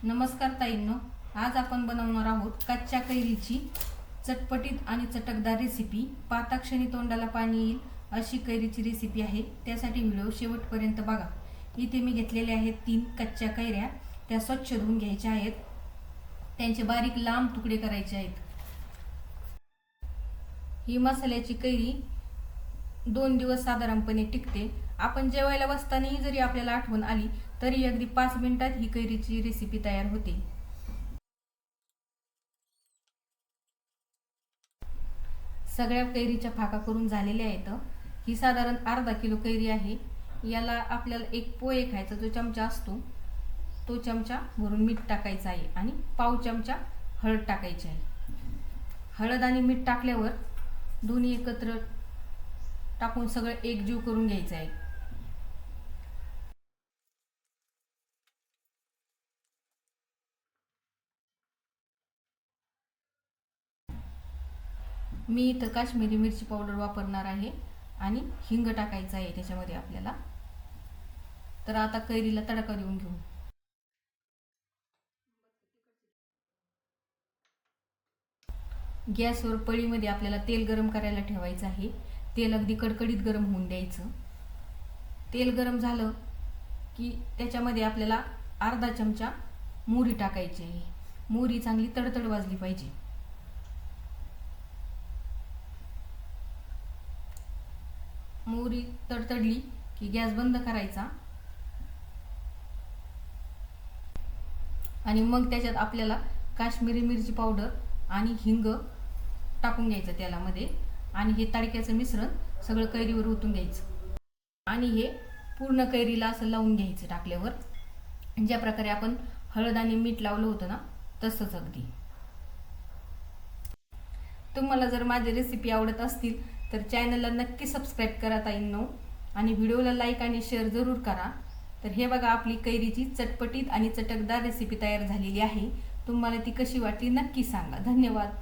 नमस्कार ताईंनो, आज आपण बनवणार आहोत कच्च्या कैरीची चटपटीत आणि चटकदार रेसिपी। पाताक्षणी तोंडाला पाणी येईल अशी कैरीची रेसिपी आहे। त्यासाठी व्हिडिओ शेवटपर्यंत बघा। इथे मी घेतलेले आहेत 3 कच्च्या कैऱ्या। त्या स्वच्छ धुवून घ्यायच्या आहेत, त्यांचे बारीक लांब तुकडे करायचे आहेत। ही मसाल्याची कैरी 2 दिवस साधारणपणे टिकते। आपण जेवायला बसतानाही जरी आपल्याला आठवण आली तरी अगदी 5 मिनिटात ही कैरीची रेसिपी तयार होते। सगळ्या कैरीच्या फाका करून झालेल्या आहेत। ही साधारण अर्धा किलो कैरी आहे। याला आपल्याला एक पोहे खायचा जो चमचा असतो तो चमचा भरून मीठ टाकायचं आहे आणि पाव चमचा हळद टाकायची आहे। हळद आणि मीठ टाकल्यावर दोन्ही एकत्र टाकून सगळं एकजीव करून घ्यायचं आहे। मी इथं काश्मीरी मिरची पावडर वापरणार आहे आणि हिंग टाकायचं आहे त्याच्यामध्ये आपल्याला। तर आता कैरीला तडका देऊन घेऊ। गॅसवर पळीमध्ये आपल्याला तेल गरम करायला ठेवायचं आहे। तेल अगदी कडकडीत गरम होऊन द्यायचं। तेल गरम झालं की त्याच्यामध्ये आपल्याला अर्धा चमचा मोहरी टाकायची आहे। मोहरी चांगली तडतड वाजली पाहिजे। मोहरी तडतडली की गॅस बंद करायचा आणि मग त्याच्यात आपल्याला काश्मीरी मिरची पावडर आणि हिंग टाकून घ्यायचं तेलामध्ये आणि हे तडक्याचं मिश्रण सगळं कैरीवर ओतून घ्यायचं आणि हे पूर्ण कैरीला असं लावून घ्यायचं टाकल्यावर, ज्या प्रकारे आपण हळद आणि मीठ लावलं होतं ना तसंच अगदी। तुम्हाला जर माझी रेसिपी आवडत असतील तर चॅनलला नक्की सबस्क्राईब करा ताईंनो आणि व्हिडिओला लाईक आणि शेअर जरूर करा। तर हे बघा, आपली कैरीची चटपटीत आणि चटकदार रेसिपी तयार झालेली आहे। तुम्हाला ती कशी वाटली नक्की सांगा। धन्यवाद।